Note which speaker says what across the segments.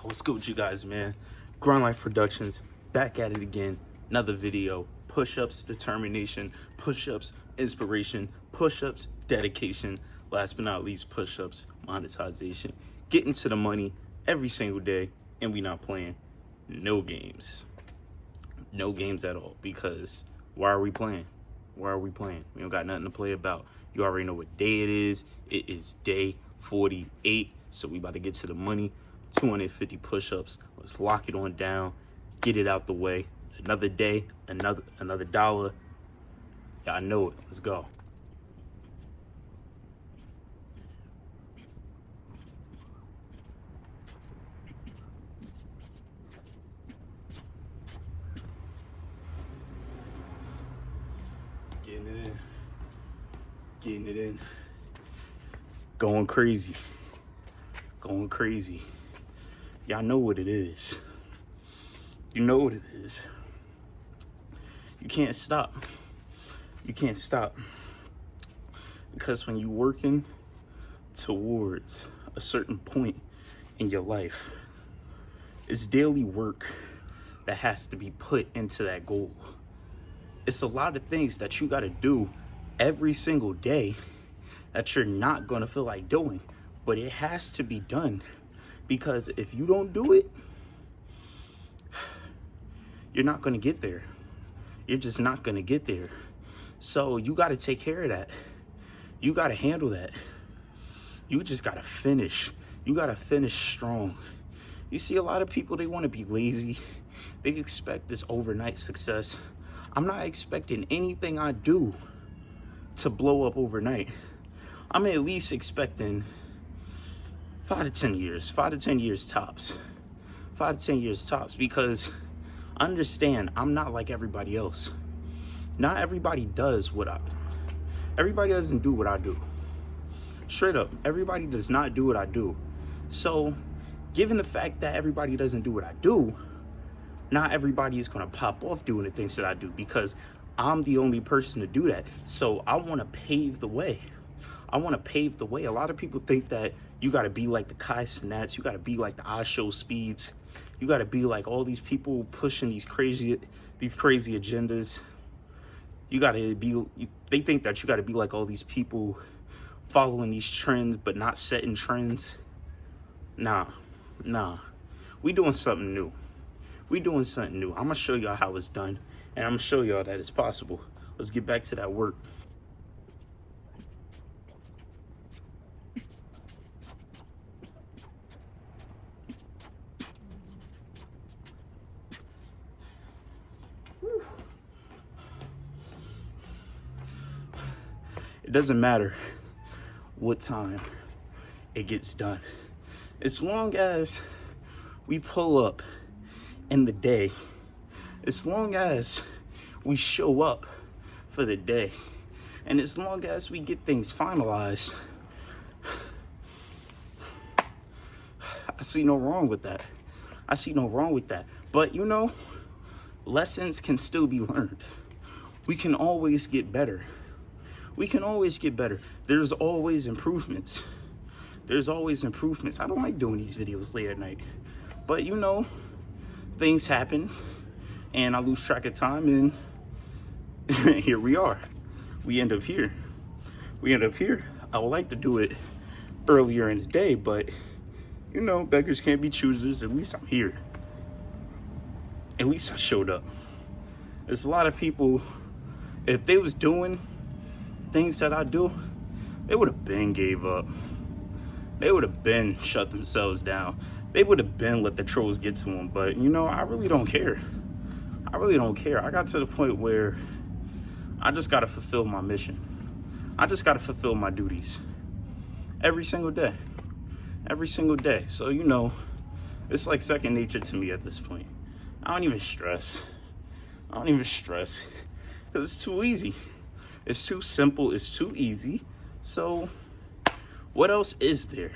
Speaker 1: What's good with you guys, man? Grind Life Productions, back at it again. Another video. Push-ups, determination. Push-ups, inspiration. Push-ups, dedication. Last but not least, push-ups, monetization. Getting to the money every single day, and we not playing no games. No games at all, because why are we playing? Why are we playing? We don't got nothing to play about. You already know what day it is. It is day 48, so we about to get to the money. 250 push-ups. Let's lock it on down. Get it out the way. Another day, another dollar. Y'all know it. Let's go. Getting it in. Getting it in. Going crazy. Going crazy. Y'all know what it is. You know what it is. You can't stop. You can't stop. Because when you're working towards a certain point in your life, it's daily work that has to be put into that goal. It's a lot of things that you got to do every single day that you're not going to feel like doing, but it has to be done. Because if you don't do it, you're not going to get there. You're just not going to get there. So you got to take care of that. You got to handle that. You just got to finish. You got to finish strong. You see a lot of people, they want to be lazy. They expect this overnight success. I'm not expecting anything I do to blow up overnight. I'm at least expecting 5 to 10 years, 5 to 10 years tops, 5 to 10 years tops, because understand, I'm not like everybody else. Not everybody does everybody doesn't do what I do. Straight up, everybody does not do what I do. So given the fact that everybody doesn't do what I do, not everybody is going to pop off doing the things that I do, because I'm the only person to do that. So I want to pave the way. I want to pave the way. A lot of people think that you got to be like the Kai Cenats. You got to be like the I Show Speeds. You got to be like all these people pushing these crazy agendas. You got to be, they think that you got to be like all these people following these trends, but not setting trends. Nah. We doing something new. We doing something new. I'm going to show y'all how it's done, and I'm going to show y'all that it's possible. Let's get back to that work. It doesn't matter what time it gets done. As long as we pull up in the day, as long as we show up for the day, and as long as we get things finalized, I see no wrong with that. I see no wrong with that. But you know, lessons can still be learned. We can always get better. We can always get better. There's always improvements. There's always improvements. I don't like doing these videos late at night, but you know, things happen and I lose track of time, and here we are. We end up here. I would like to do it earlier in the day, but you know, beggars can't be choosers. At least I'm here. At least I showed up. There's a lot of people, if they was doing things that I do, they would have been gave up. They would have been shut themselves down. They would have been let the trolls get to them. But you know, I really don't care. I really don't care. I got to the point where I just got to fulfill my mission. I just got to fulfill my duties every single day. Every single day. So you know, it's like second nature to me at this point. I don't even stress. Because it's too easy. It's too simple. It's too easy. So what else is there?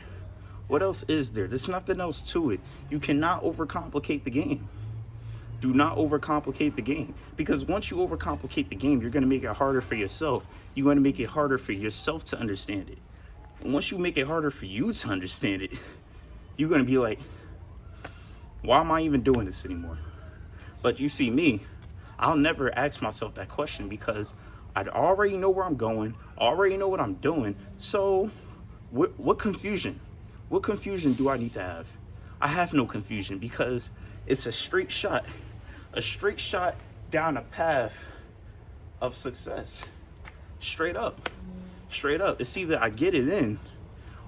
Speaker 1: What else is there? There's nothing else to it. You cannot overcomplicate the game. Do not overcomplicate the game. Because once you overcomplicate the game, you're going to make it harder for yourself. You're going to make it harder for yourself to understand it. And once you make it harder for you to understand it, you're going to be like, Why am I even doing this anymore? But you see me, I'll never ask myself that question because I already know where I'm going, already know what I'm doing. So what confusion? What confusion do I need to have? I have no confusion because it's a straight shot down a path of success. Straight up. Straight up. It's either I get it in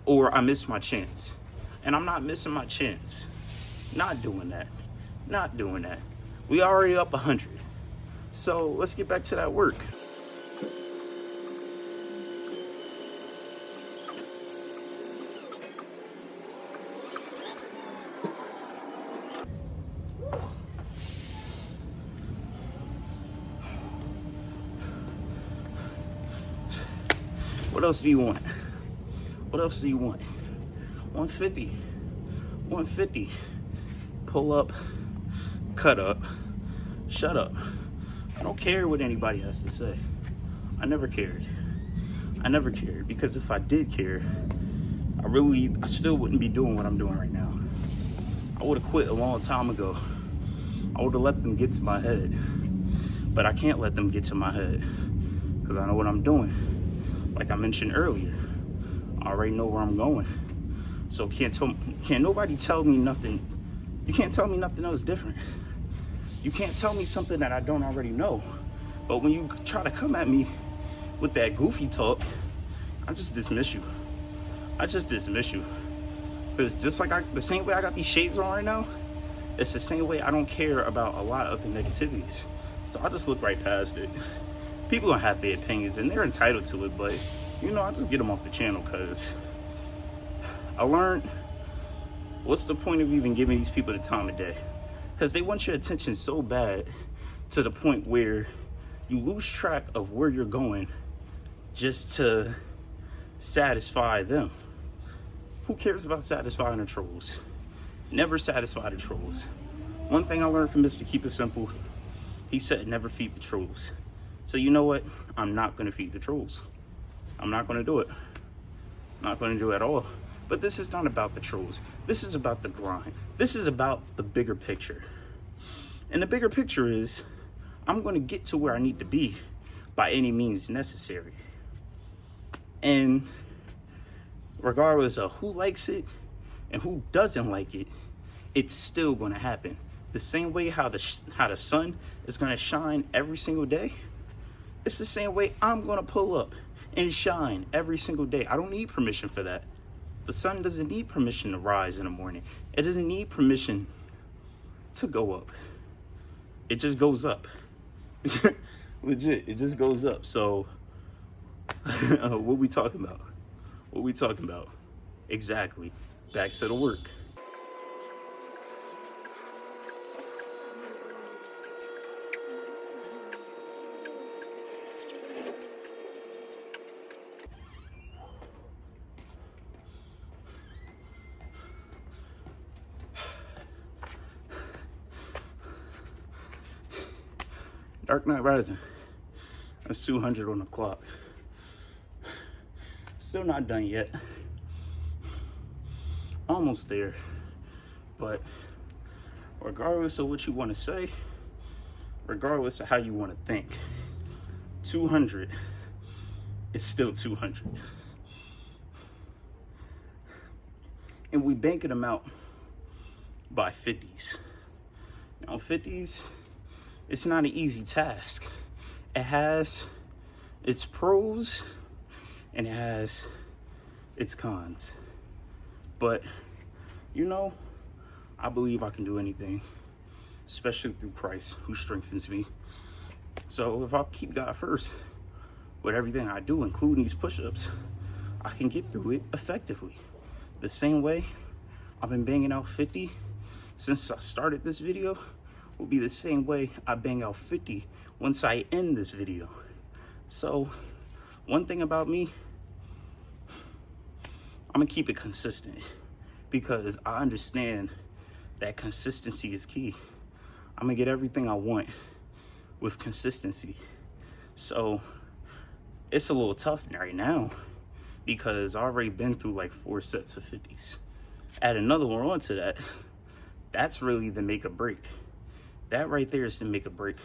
Speaker 1: or I miss my chance. And I'm not missing my chance. Not doing that. Not doing that. We already up 100. So let's get back to that work. What else do you want? What else do you want? 150. 150. Pull up, cut up, shut up. I don't care what anybody has to say. I never cared. I never cared because if I did care, I still wouldn't be doing what I'm doing right now. I would have quit a long time ago. I would have let them get to my head. But I can't let them get to my head because I know what I'm doing. Like I mentioned earlier, I already know where I'm going. So can't nobody tell me nothing. You can't tell me nothing else different. You can't tell me something that I don't already know. But when you try to come at me with that goofy talk, I just dismiss you. I just dismiss you. Because just like the same way I got these shades on right now, it's the same way I don't care about a lot of the negativities. So I just look right past it. People don't have their opinions and they're entitled to it, but I just get them off the channel because I learned what's the point of even giving these people the time of day? Because they want your attention so bad to the point where you lose track of where you're going just to satisfy them. Who cares about satisfying the trolls? Never satisfy the trolls. One thing I learned from Mr. Keep It Simple, he said never feed the trolls. So you know what? I'm not going to feed the trolls. I'm not going to do it. I'm not going to do it at all. But this is not about the trolls. This is about the grind. This is about the bigger picture. And the bigger picture is I'm going to get to where I need to be by any means necessary. And regardless of who likes it and who doesn't like it, it's still going to happen. The same way how the sun is going to shine every single day, it's the same way I'm going to pull up and shine every single day. I don't need permission for that. The sun doesn't need permission to rise in the morning. It doesn't need permission to go up. It just goes up. Legit, it just goes up. So what we talking about? What we talking about? Exactly. Back to the work. Dark Knight Rising. That's 200 on the clock. Still not done yet. Almost there. But regardless of what you want to say, regardless of how you want to think, 200 is still 200. And we banking them out by 50s. Now 50s, it's not an easy task. It has its pros and it has its cons. But, I believe I can do anything, especially through Christ who strengthens me. So if I keep God first with everything I do, including these push-ups, I can get through it effectively. The same way I've been banging out 50 since I started this video will be the same way I bang out 50 once I end this video. So one thing about me, I'm gonna keep it consistent because I understand that consistency is key. I'm gonna get everything I want with consistency. So it's a little tough right now because I've already been through like 4 sets of 50s. Add another one onto that, That's really the make or break. That right there is the make or break.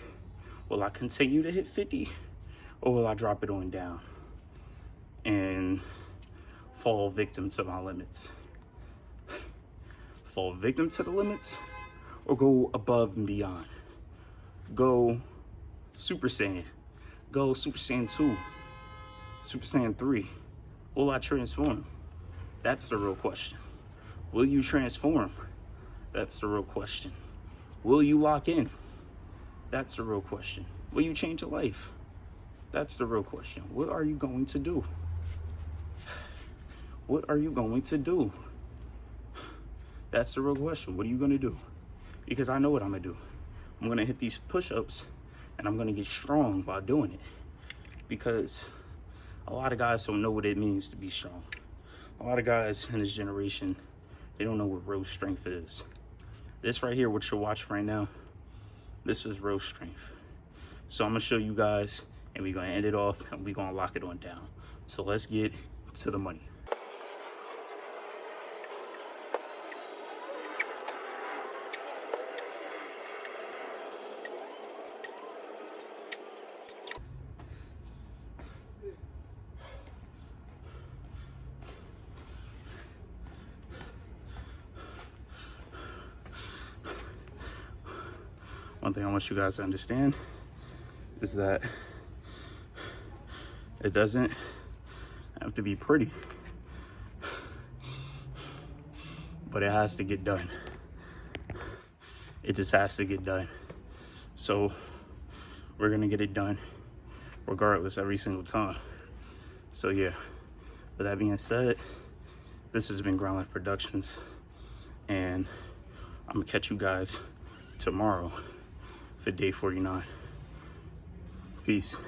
Speaker 1: Will I continue to hit 50 or will I drop it on down and fall victim to my limits? Fall victim to the limits or go above and beyond? Go Super Saiyan. Go Super Saiyan 2. Super Saiyan 3. Will I transform? That's the real question. Will you transform? That's the real question. Will you lock in? That's the real question. Will you change your life? That's the real question. What are you going to do? What are you going to do? That's the real question. What are you going to do? Because I know what I'm going to do. I'm going to hit these push-ups and I'm going to get strong while doing it. Because a lot of guys don't know what it means to be strong. A lot of guys in this generation, they don't know what real strength is. This right here, what you're watching right now, this is real strength. So I'm going to show you guys, and we're going to end it off, and we're going to lock it on down. So let's get to the money. One thing I want you guys to understand is that it doesn't have to be pretty, but it has to get done. It just has to get done. So we're gonna get it done regardless every single time. So yeah, with that being said, this has been Ground Life Productions, and I'm gonna catch you guys tomorrow for day 49. Peace.